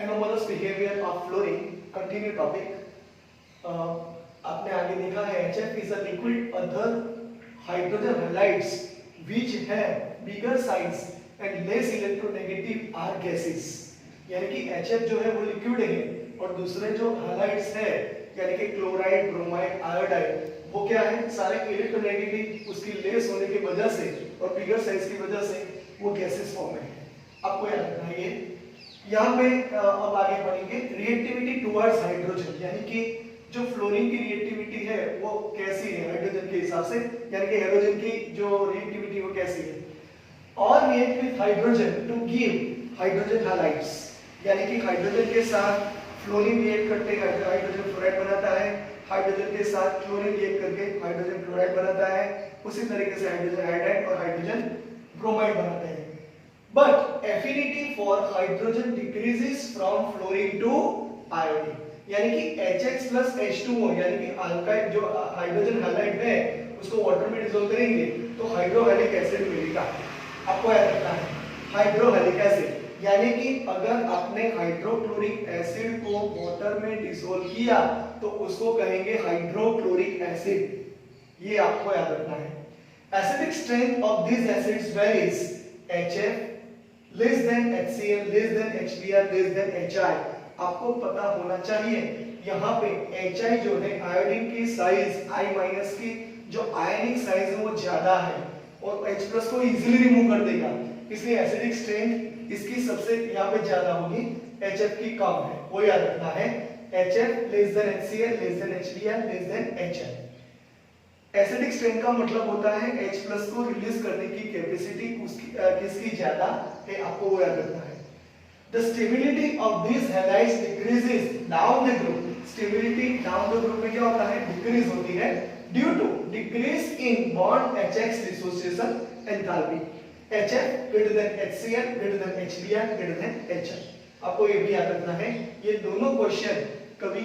Anomalous behaviour of fluorine, continue topic. आपने आगे देखा है HF is a liquid other hydrogen halides which have bigger size and less electronegative are gases. यानी कि HF जो है वो लिक्विड है और दूसरे जो हैलाइड्स है यानी कि क्लोराइड, ब्रोमाइड, आयोडाइड, वो क्या है, सारे इलेक्ट्रोनेगेटिव उसकी लेस होने की वजह से और बिगर साइज की वजह से वो गैसेस फॉर्म है। आपको याद रखना है ये। यहाँ पे अब आगे पढ़ेंगे रिएक्टिविटी टुवर्ड्स हाइड्रोजन, यानी कि जो फ्लोरीन की रिएक्टिविटी है वो कैसी है हाइड्रोजन के हिसाब से, यानी कि हाइड्रोजन की जो रिएक्टिविटी वो कैसी है। और react with hydrogen to give hydrogen halides, यानी कि हाइड्रोजन के साथ फ्लोरीन रिएक्ट करते हाइड्रोजन फ्लोराइड बनाता है, हाइड्रोजन के साथ क्लोरीन रिएक्ट करके हाइड्रोजन क्लोराइड बनाता है, उसी तरीके से हाइड्रोजन आयोडाइड और हाइड्रोजन ब्रोमाइड बनाते हैं। But affinity for hydrogen decreases from fluorine to iodine, यानी कि HX plus H2O यानी कि अल्काइल जो हाइड्रोजन हैलाइड है उसको वाटर में डिसॉल्व करेंगे तो हाइड्रोहेलिक एसिड मिलेगा। आपको याद रखना है हाइड्रोहेलिक एसिड, यानी कि अगर आपने हाइड्रोक्लोरिक एसिड को वाटर में डिसॉल्व किया तो उसको कहेंगे हाइड्रोक्लोरिक एसिड। ये आपको याद रखना है। Acidic strength of this acids varies, HF less than HCl, less than HBr, less than HI। आपको पता होना चाहिए यहाँ पे HI जो है आयोडीन की साइज I- की जो आयनिक साइज है वो ज्यादा है और H+ को इजीली रिमूव कर देगा, इसलिए एसिडिक स्ट्रेंथ इसकी सबसे यहाँ पे ज्यादा होगी, HF की कम है। वो याद रखना है HF less than HCl, less than HBr, less than HI। Acidic strain का मतलब होता है H+ को रिलीज करने की कैपेसिटी किसकी ज्यादा है, आपको वो याद रखना है। The stability of these halides decreases down the group। Stability down the group में क्या होता है, डिक्रीज होती है due to decrease in bond HX dissociation enthalpy. HF greater than HCl greater than HBr greater than HI। आपको ये भी याद रखना है, ये दोनों क्वेश्चन कभी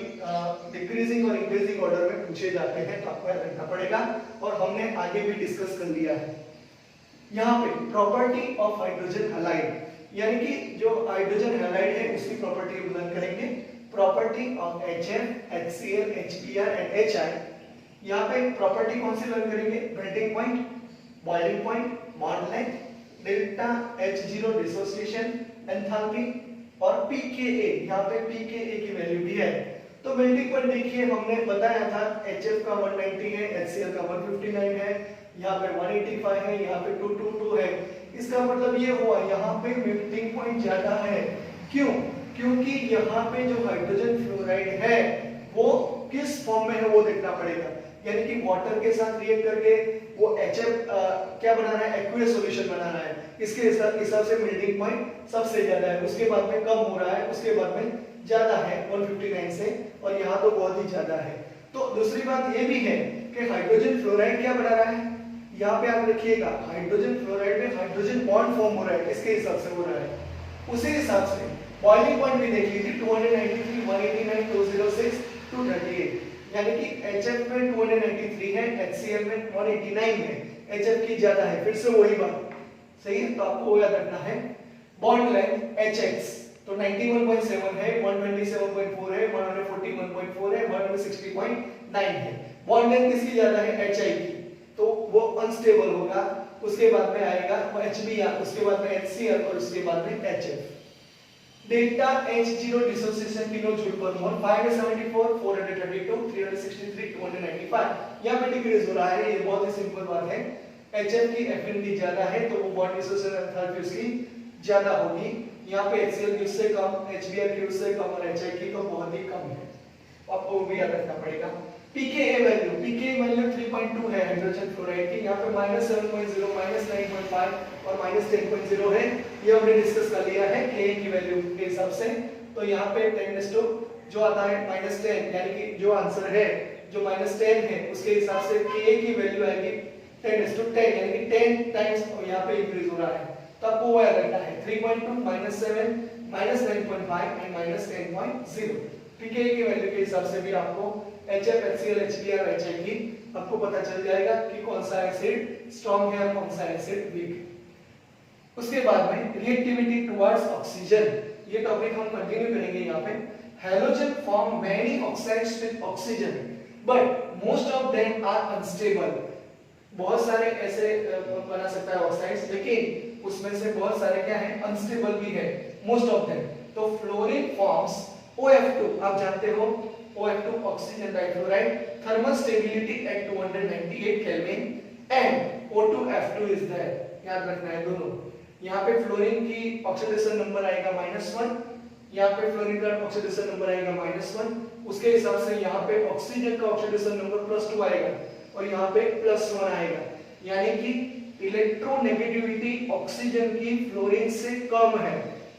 डिक्रीजिंग और इंक्रीजिंग ऑर्डर में पूछे जाते हैं तो आपको याद रखना पड़ेगा और हमने आगे भी डिस्कस कर लिया है। यहाँ पे प्रॉपर्टी ऑफ हाइड्रोजन हैलाइड, यानी कि जो हाइड्रोजन हैलाइड है उसकी प्रॉपर्टी लर्न करेंगे। Property of HF, HCl, HBr and HI। यहाँ पे प्रॉपर्टी कौन सी लर्न करेंगे, melting point, boiling point, bond length, delta H0 dissociation enthalpy और pKa। यहाँ पे pKa की वैल्यू भी है। तो मेल्टिंग पॉइंट देखिए हमने बताया था HF का 190 है, HCl का 159 है, यहाँ पे 185 है, यहाँ पे 222 है। इसका मतलब ये हुआ यहाँ पे मेल्टिंग पॉइंट ज्यादा है। क्यों? क्योंकि यहाँ पे जो हाइड्रोजन फ्लोराइड है वो किस फॉर्म में है वो देखना पड़ेगा, यानी कि वाटर के साथ रिएक्ट करके वो HF क्या बना रहा है, एक्वियस सॉल्यूशन बना रहा है, इसके हिसाब से मेल्टिंग पॉइंट सबसे ज्यादा है, उसके बाद में कम हो रहा है, उसके बाद में ज्यादा है 159 से, और यहाँ तो बहुत ही ज्यादा है। तो दूसरी बात ये भी है कि हाइड्रोजन फ्लोराइड क्या बना रहा है, यहाँ पे आप देखिएगा हाइड्रोजन फ्लोराइड में हाइड्रोजन बॉन्ड फॉर्म हो रहा है, इसके हिसाब से हो रहा है। उसी हिसाब से बॉइलिंग पॉइंट भी देख लीजिए 293, 189, 206, 238, यानी कि HF में 293 है, HCl में 189 है, HF की ज्यादा है। फिर से वही बात सही है, तो आपको वो याद रखना है। बॉन्ड लेंथ HX तो 91.7 है, 127.4 है, 141.4 है, 160.9 है। बॉन्ड लेंथ किसकी ज्यादा है, HI की, तो वो अनस्टेबल होगा। उसके बाद में आएगा वो HBr, उसके बाद में HCl और उसके बाद में HF। Delta H0 dissociation kilojoule पर मोल 574, 432, 363, 295, यहाँ पे डिक्रीज हो रहा है। ये बहुत ही सिंपल बात है, HF की एफिनिटी ज्यादा है तो वो बॉन्ड डिसोसिएशन एंथैल्पी उसकी ज्यादा होगी। यहाँ पे HCl की उससे कम, HBr की उससे कम और HI की तो बहुत ही कम है, आपको वो भी याद रखना पड़ेगा। pKa वैल्यू 3.2 है हाइड्रोजन फ्लोराइड की, यहाँ पे -7.0, -9.5 और -10.0 है, ये हमने डिस्कस कर लिया है Ka की वैल्यू के हिसाब से। तो यहाँ पे 10 जो आता है -10, यानी कि जो आंसर है जो -10 है उसके हिसाब से Ka की वैल्यू आएगी 10:10, यानी कि 10 टाइम्स यहाँ पे इंक्रीज हो रहा है। तो आपको वो याद रखना है 3.2, -7, -9.5 एंड -10.0। pKa की वैल्यू के हिसाब से भी आपको HF, HCl, HBr, HI की आपको पता चल जाएगा कि कौन सा एसिड स्ट्रांग है और कौन सा एसिड वीक है। उसके बाद में रिएक्टिविटी टुवर्ड्स ऑक्सीजन, ये टॉपिक हम कंटिन्यू करेंगे यहाँ पे। Halogen form many oxides with oxygen but most of them are unstable. बहुत सारे ऐसे बना सकता है ऑक्साइड्स, लेकिन उसमें से बहुत सारे क्या है, अनस्टेबल भी है, मोस्ट ऑफ देम। तो फ्लोरीन फॉर्म्स OF2, आप जानते हो OF2 oxygen difluoride, thermal stability at 298 kelvin and O2F2 is there. याद रखना है दोनों। यहाँ पे फ्लोरीन की ऑक्सीडेशन नंबर आएगा -1, यहाँ पे फ्लोरीन का ऑक्सीडेशन नंबर आएगा -1, उसके हिसाब से यहाँ पे ऑक्सीजन का ऑक्सीडेशन नंबर +2 आएगा और यहाँ पे +1 आएगा। यानी कि इलेक्ट्रोनेगेटिविटी ऑक्सीजन की फ्लोरीन से कम है,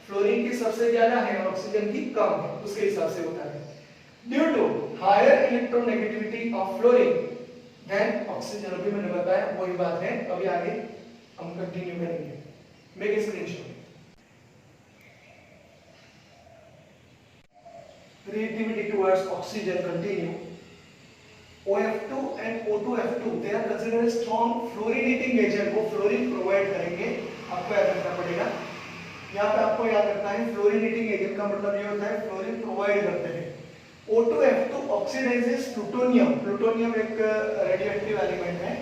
फ्लोरीन की सबसे ज्यादा है, ऑक्सीजन की कम है, उसके हिसाब से होता है। Due to higher electronegativity of fluorine than oxygen, अभी मैंने बताया वही बात है, अभी आगे हम कंटिन्यू करेंगे। Make a screenshot. Reactivity towards oxygen continue. OF2 and O2F2 they are considered as strong fluorinating agent, वो फ्लोरीन प्रोवाइड करेंगे, आपको याद रखना पड़ेगा। यहाँ पे आपको याद रखना है फ्लोरिनेटिंग एजेंट का मतलब ये होता है फ्लोरीन प्रोवाइड करते हैं। O2F2 ऑक्सीडाइजेस प्लूटोनियम, प्लूटोनियम एक रेडियोएक्टिव एलिमेंट है,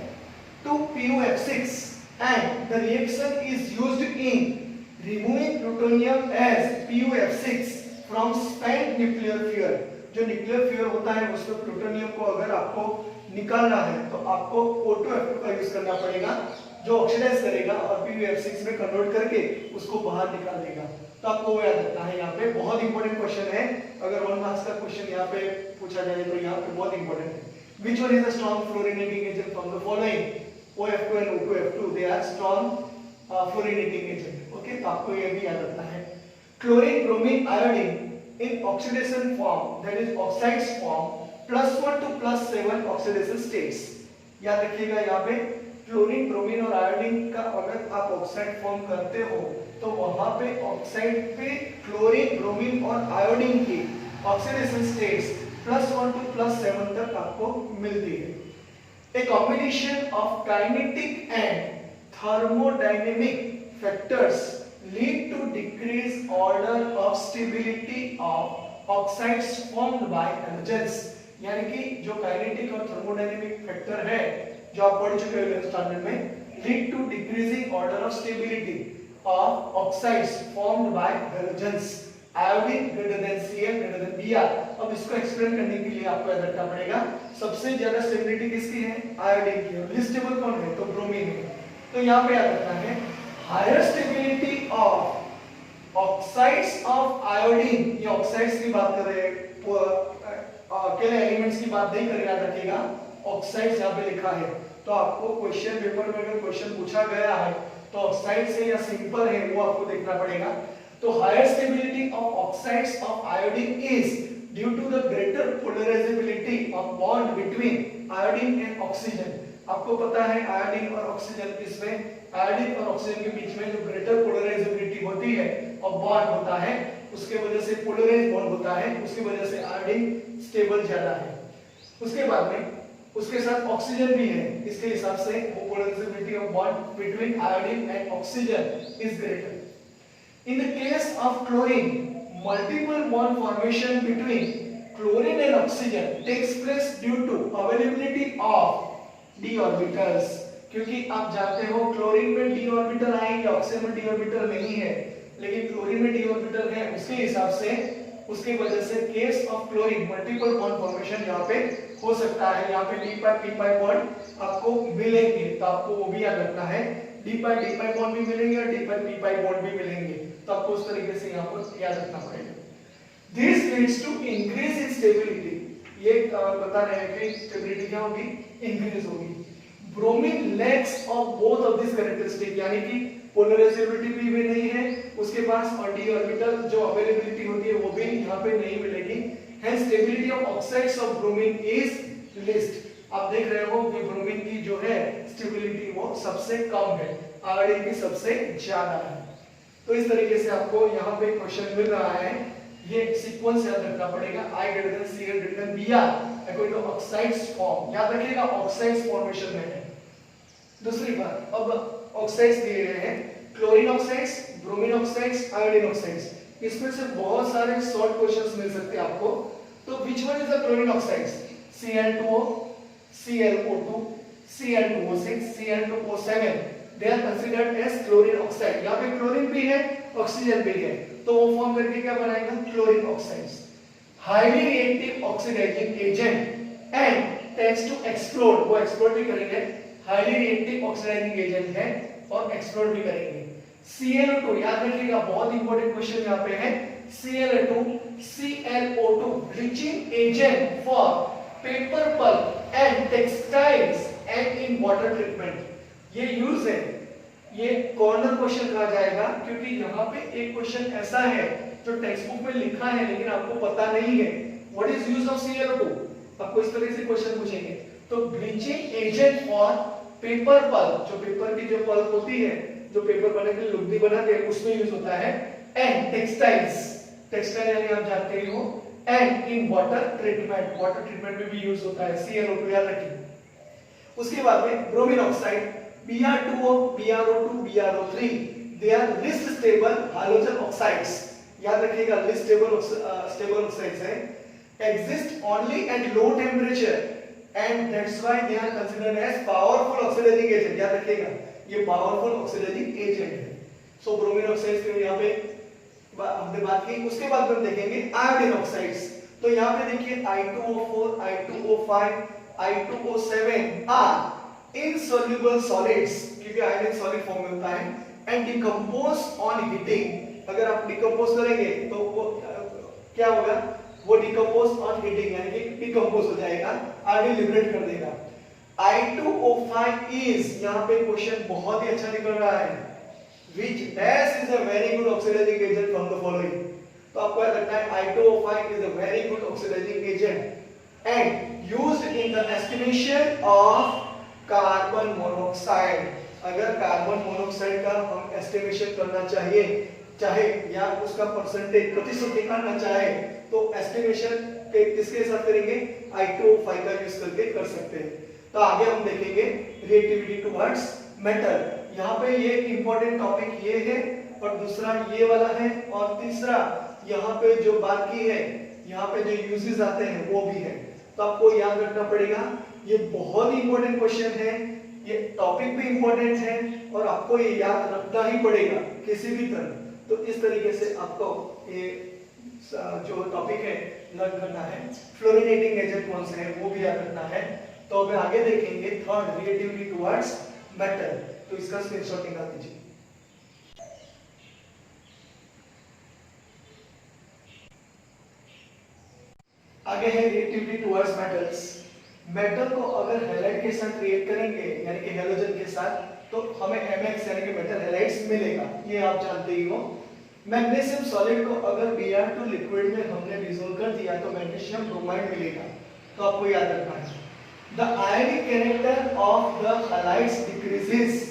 to PuF6 and the reaction is used in removing plutonium as PuF6 from spent nuclear fuel। जो न्यूक्लियर फ्यूल होता है उसमें प्लूटोनियम को अगर आपको निकालना है तो आपको O2F2 का यूज करना पड़ेगा, जो ऑक्सीडाइज करेगा और PuF6 में कन्वर्ट करके उसको बाहर निकाल देगा। तो आपको वो याद रखना है। यहाँ पे बहुत इंपॉर्टेंट क्वेश्चन है, अगर 1 मार्क्स का क्वेश्चन यहाँ पे पूछा जाए तो यहाँ पे बहुत इंपॉर्टेंट है। Which one is a strong fluorinating agent from the following? OF2 and O2F2 they are strong fluorinating agent। Okay, तो आपको ये भी याद रखना है। Chlorine, bromine, iodine in oxidation form, that is oxides form +1 to +7 oxidation states। याद रखिएगा यहाँ पे क्लोरीन, ब्रोमीन और आयोडीन का अगर आप ऑक्साइड फॉर्म करते हो तो वहां पे ऑक्साइड पे क्लोरीन, ब्रोमीन और आयोडीन की ऑक्सीडेशन स्टेट्स +1 to +7 तक आपको मिलती है। A combination of kinetic and thermodynamic factors lead to decreased order of stability of oxides formed by halogens। यानी कि जो काइनेटिक और थर्मोडायनेमिक फैक्टर है जो आप पढ़ चुके हो स्टैंडर्ड में, lead to decreasing order of stability of oxides formed by halogens, iodine greater than Cl greater than Br। अब इसको एक्सप्लेन करने के लिए आपको याद रखना पड़ेगा सबसे ज्यादा स्टेबिलिटी किसकी है, आयोडीन की, और लीस्ट स्टेबल कौन है, तो ब्रोमीन है। तो यहाँ पे याद रखना है higher stability of oxides of iodine, ये ऑक्साइड्स की बात कर रहे हैं, अकेले एलिमेंट्स की बात नहीं कर रहे, याद रखिएगा ऑक्साइड्स यहाँ पे लिखा है। तो आपको क्वेश्चन पेपर में अगर क्वेश्चन पूछा गया है तो ऑक्साइड्स है या सिंपल है वो आपको देखना पड़ेगा। तो higher stability of oxides of iodine is due to the greater polarizability of bond between iodine and oxygen. आपको पता है आयोडीन और ऑक्सीजन, इसमें आयोडीन और ऑक्सीजन के बीच में जो ग्रेटर पोलराइजेबिलिटी होती है और बॉन्ड होता है, उसके वजह से पोलराइज बॉन्ड होता है, उसकी वजह से आयोडीन स्टेबल ज्यादा है। उसके बाद में उसके साथ ऑक्सीजन भी है, इसके हिसाब से वो polarizability of bond between iodine and oxygen is greater. In the case of chlorine, multiple bond formation between chlorine and oxygen takes place due to availability of d orbitals. क्योंकि आप जानते हो क्लोरीन में d ऑर्बिटल आएंगे, oxygen में d orbital नहीं है, लेकिन क्लोरीन में d ऑर्बिटल है, उसके हिसाब से उसके वजह से case of chlorine multiple bond formation यहाँ पे हो सकता है। यहाँ पे d पाई p पाई बॉन्ड आपको मिलेंगे, तो आपको वो भी याद रखना है, d पाई d पाई बॉन्ड भी मिलेंगे और d पाई p पाई बॉन्ड भी मिलेंगे, तो आपको उस तरीके से यहाँ पर याद रखना पड़ेगा। This leads to increase in stability, ये बता रहे हैं कि स्टेबिलिटी क्या होगी, इंक्रीज होगी। Bromine lakhs of both of this characteristic, यानी कि पोलराइजेबिलिटी भी नहीं है उसके पास, और d ऑर्बिटल जो अवेलेबिलिटी होती है वो भी यहाँ पे नहीं मिलेगी। Hence stability of oxides of bromine is least. आप देख रहे हो कि ब्रोमीन की जो है स्टेबिलिटी वो सबसे कम है, आयोडीन की सबसे ज्यादा है। तो इस तरीके से आपको यहाँ पे क्वेश्चन मिल रहा है, ये सीक्वेंस याद रखना पड़ेगा, I greater than C greater than Br according to oxides form, याद रखिएगा ऑक्साइड्स फॉर्मेशन में है। दूसरी बात, अब ऑक्साइड्स दिए गए हैं, chlorine oxides, bromine oxides, iodine oxides, इसमें से बहुत सारे शॉर्ट क्वेश्चंस मिल सकते हैं आपको। तो which one is the chlorine oxides? Cl2O, ClO2, Cl2O6, Cl2O7 they are considered as chlorine oxide. यहाँ पे क्लोरीन भी है, ऑक्सीजन भी है, तो वो फॉर्म करके क्या बनाएगा? Chlorine oxides. Highly reactive oxidising agent and tends to explode, वो एक्सप्लोड भी करेंगे, हाईली रिएक्टिव ऑक्सीडाइजिंग एजेंट है और एक्सप्लोड भी करेंगे। ClO2 याद रखिएगा, बहुत इंपॉर्टेंट क्वेश्चन यहाँ पे है। ClO2 bleaching agent for paper pulp and textiles and in water treatment. ये यूज है, ये कॉर्नर क्वेश्चन कहा जाएगा, क्योंकि यहाँ पे एक क्वेश्चन ऐसा है जो टेक्स्ट बुक में लिखा है लेकिन आपको पता नहीं है। What is use of ClO2? आपको इस तरह से क्वेश्चन पूछेंगे। तो bleaching agent for paper pulp, जो पेपर की जो पल्प होती है, जो पेपर बनाने के लिए लुगदी बनाते हैं, उसमें यूज होता है। एंड टेक्सटाइल्स, टेक्सटाइल यानी आप जानते ही हो। And in water treatment, water treatment में भी यूज होता है ClO2, याद रखिए। उसके बाद में bromine oxide Br2O, BrO2, BrO3 they are least stable hydrogen oxides. याद रखिएगा, लिस्ट स्टेबल ऑक्साइड्स है, exist only at low temperature and that's why they are considered as powerful oxidizing agent। याद रखिएगा, ये पावरफुल ऑक्सीडाइजिंग एजेंट है। सो bromine oxides के यहाँ पे हमने बात की। उसके बाद हम देखेंगे आयोडीन ऑक्साइड्स। तो यहाँ पे देखिए I2O4, I2O5, I2O7 are insoluble solids, क्योंकि आयोडीन सॉलिड फॉर्म में होता है, and decompose on heating। अगर आप डिकम्पोज करेंगे तो वो क्या होगा? वो डिकम्पोज ऑन हीटिंग, यानी कि डिकम्पोज हो जाएगा, आयोडीन लिबरेट कर देगा। I2O5 इज, यहाँ पे क्वेश्चन बहुत ही अच्छा निकल रहा है, which dash is a very good oxidizing agent from the following। तो आपको याद रखना है I2O5 is a very good oxidizing agent and used in the estimation of carbon monoxide. अगर कार्बन मोनोऑक्साइड का हम एस्टिमेशन करना चाहे या उसका परसेंटेज प्रतिशत निकालना चाहे, तो एस्टिमेशन किसके साथ करेंगे? I2O5 का यूज करके कर सकते हैं। तो आगे हम देखेंगे रिएक्टिविटी टुवर्ड्स मेटल। यहाँ पे ये इंपॉर्टेंट टॉपिक ये है, और दूसरा ये वाला है, और तीसरा यहाँ पे जो बाकी है, यहाँ पे जो यूजेस आते हैं वो भी है। तो आपको याद रखना पड़ेगा, ये बहुत ही इंपॉर्टेंट क्वेश्चन है, ये टॉपिक भी इंपॉर्टेंट है और आपको ये याद रखना ही पड़ेगा किसी भी तरह। तो इस तरीके से आपको ये जो टॉपिक है लर्न करना है। फ्लोरिनेटिंग एजेंट कौन से हैं वो भी याद रखना है। तो अब आगे देखेंगे थर्ड, रिएक्टिविटी टुवर्ड्स मेटल। तो इसका स्क्रीनशॉट निकाल दीजिए। आगे है रिएक्टिविटी टुवर्ड्स मेटल्स। मेटल को अगर हैलाइड के साथ रिएक्ट करेंगे, यानी कि हैलोजन के साथ, तो हमें MX यानी कि मेटल हैलाइड्स मिलेगा, ये आप जानते ही हो। मैग्नीशियम सॉलिड को अगर Br2 लिक्विड में हमने डिसोल्व कर दिया तो मैग्नीशियम ब्रोमाइड मिलेगा। तो आपको याद रखना है the ionic character of the halides decreases,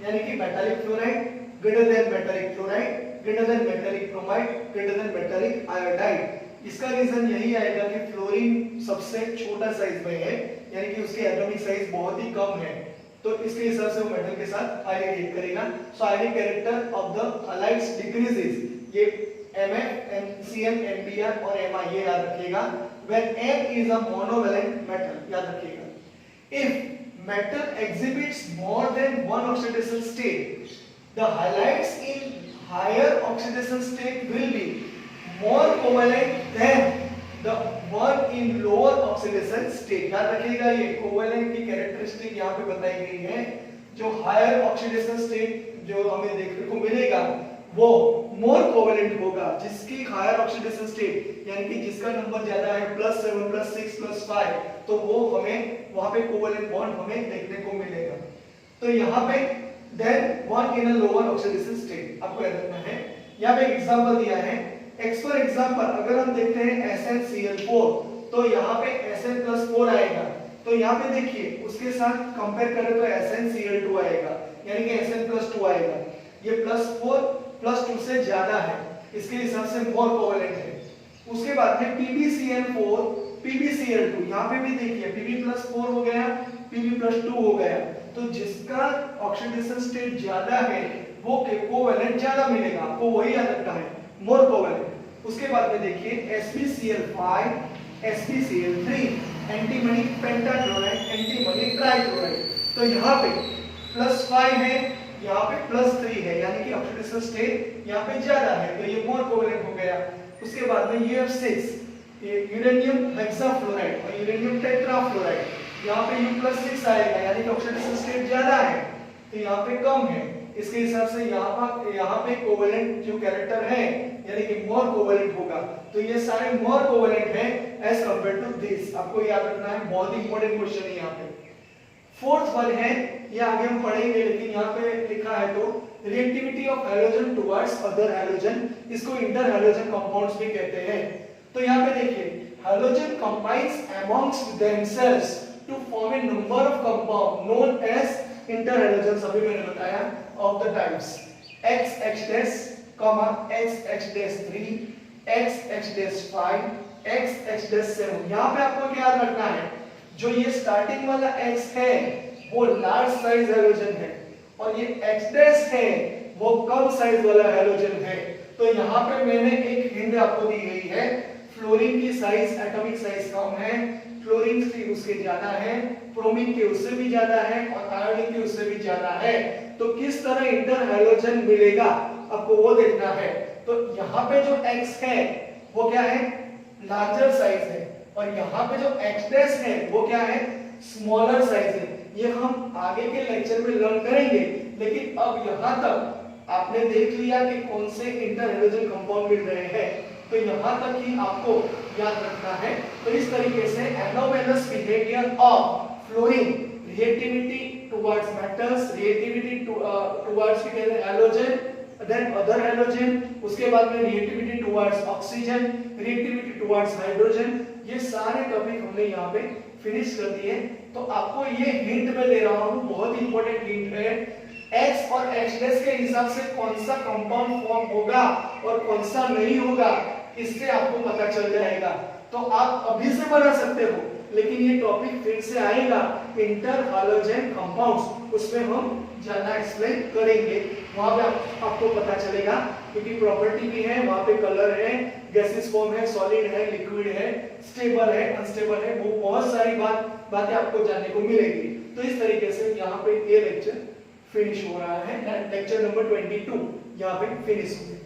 यानी कि metallic fluoride greater than metallic fluoride, greater than metallic bromide, greater than metallic iodide. इसका रीजन यही आएगा कि फ्लोरीन सबसे छोटा साइज में है, यानी कि उसकी एटॉमिक साइज बहुत ही कम है, तो इसके हिसाब से वो मेटल के साथ हाईली रिएक्ट करेगा। So ionic character of the halides decreases, ये Mf, MCl, Mbr और Mi ये याद रखिएगा। When M is a monovalent metal, याद रखिएगा। If metal exhibits more than one oxidation state, the halides in higher oxidation state will be more covalent than the one in lower oxidation state। याद रखिएगा, ये covalent की characteristic यहाँ पे बताई गई है। जो हायर ऑक्सीडेशन स्टेट जो हमें देखने को मिलेगा वो मोर कोवेलेंट होगा, जिसकी हायर ऑक्सीडेशन स्टेट यानी कि जिसका नंबर ज्यादा है +7 +6 +5, तो वो हमें वहां पे कोवेलेंट बॉन्ड हमें देखने को मिलेगा। तो यहाँ पे then one in a lower oxidation state आपको याद रखना है। यहाँ पे एग्जांपल दिया है, एक्स फॉर एग्जांपल अगर हम देखते हैं SnCl4, तो यहाँ पे Sn+4 आएगा। तो यहाँ पे देखिए उसके साथ कंपेयर करें तो SnCl2 आएगा, यानी कि Sn+2 आएगा। ये +4 +2 से ज्यादा है, इसके हिसाब से मोर कोवेलेंट है। उसके बाद में PbCl4 PbCl2, यहाँ पे भी देखिए Pb+4 हो गया, Pb+2 हो गया। तो जिसका ऑक्सीडेशन स्टेट ज्यादा है वो कोवेलेंट ज्यादा मिलेगा, आपको वही याद रखना है। मोर कोवेलेंट। उसके बाद में देखिए SbCl5 SbCl3 antimony pentachloride antimony trichloride. तो यहाँ पे +5 है, यहाँ पे +3 है, यानी कि ऑक्सीडेशन स्टेट यहाँ पे ज्यादा है, तो ये मोर कोवेलेंट हो गया। उसके बाद में UF6 ये यूरेनियम हेक्साफ्लोराइड और यूरेनियम टेट्राफ्लोराइड, यहाँ पे U+6 आएगा, यानी कि ऑक्सीडेशन स्टेट ज्यादा है, तो यहाँ पे कम है। इसके हिसाब से यहाँ पे कोवेलेंट जो कैरेक्टर है यानी कि मोर कोवेलेंट होगा। तो ये सारे मोर कोवेलेंट हैं एज कंपेयर टू दिस। आपको याद रखना है, बहुत ही इंपॉर्टेंट क्वेश्चन है यहाँ पे। फोर्थ वन है, ये आगे हम पढ़ेंगे, लेकिन यहाँ पे लिखा है तो reactivity of halogen towards other halogen, इसको इंटर हैलोजन कंपाउंड्स भी कहते हैं। तो यहाँ पे देखिए halogen combines amongst themselves to form a number of compound known as inter halogen. अभी मैंने बताया of the types XX', XX'3, XX'5, XX'7। यहाँ पे आपको क्या याद रखना है, जो ये स्टार्टिंग वाला X है वो लार्ज साइज हैलोजन है और ये X' है वो कम साइज वाला हैलोजन है। तो यहाँ पे मैंने एक हिंट आपको दी गई है, फ्लोरीन की साइज एटॉमिक साइज कम है, फ्लोरीन की उसके ज्यादा है, ब्रोमीन के उससे भी ज्यादा है और आयोडीन के उससे भी ज्यादा है। तो किस तरह इंटर हैलोजन मिलेगा आपको वो देखना है। तो यहाँ पे जो X है वो क्या है, लार्जर साइज है, और यहाँ पे जो X' है वो क्या है, स्मॉलर साइज है। ये हम आगे के लेक्चर में लर्न करेंगे, लेकिन अब यहाँ तक आपने देख लिया कि कौन से इंटर हैलोजन कंपाउंड मिल रहे हैं, तो यहाँ तक ही आपको याद रखना है। तो इस तरीके से anomalous behaviour of fluorine, reactivity towards metals, reactivity towards halogen, then other halogen, उसके बाद में reactivity towards oxygen, reactivity towards hydrogen, ये सारे टॉपिक हमने यहाँ पे फिनिश कर दिए। तो आपको ये हिंट में दे रहा हूँ, बहुत इंपॉर्टेंट हिंट है, X और X' के हिसाब से कौन सा कंपाउंड फॉर्म होगा और कौन सा नहीं होगा, इससे आपको पता चल जाएगा। तो आप अभी से बना सकते हो, लेकिन ये टॉपिक फिर से आएगा इंटर हैलोजन कंपाउंड्स, उसमें हम ज्यादा एक्सप्लेन करेंगे, वहां पे आपको पता चलेगा, क्योंकि प्रॉपर्टी भी है, वहां पे कलर है, गैसेस फॉर्म है, सॉलिड है, लिक्विड है, स्टेबल है, अनस्टेबल है, वो बहुत सारी बातें आपको जानने को मिलेगी। तो इस तरीके से यहाँ पे ये लेक्चर फिनिश हो रहा है, लेक्चर नंबर 22 यहाँ पे फिनिश हो गया।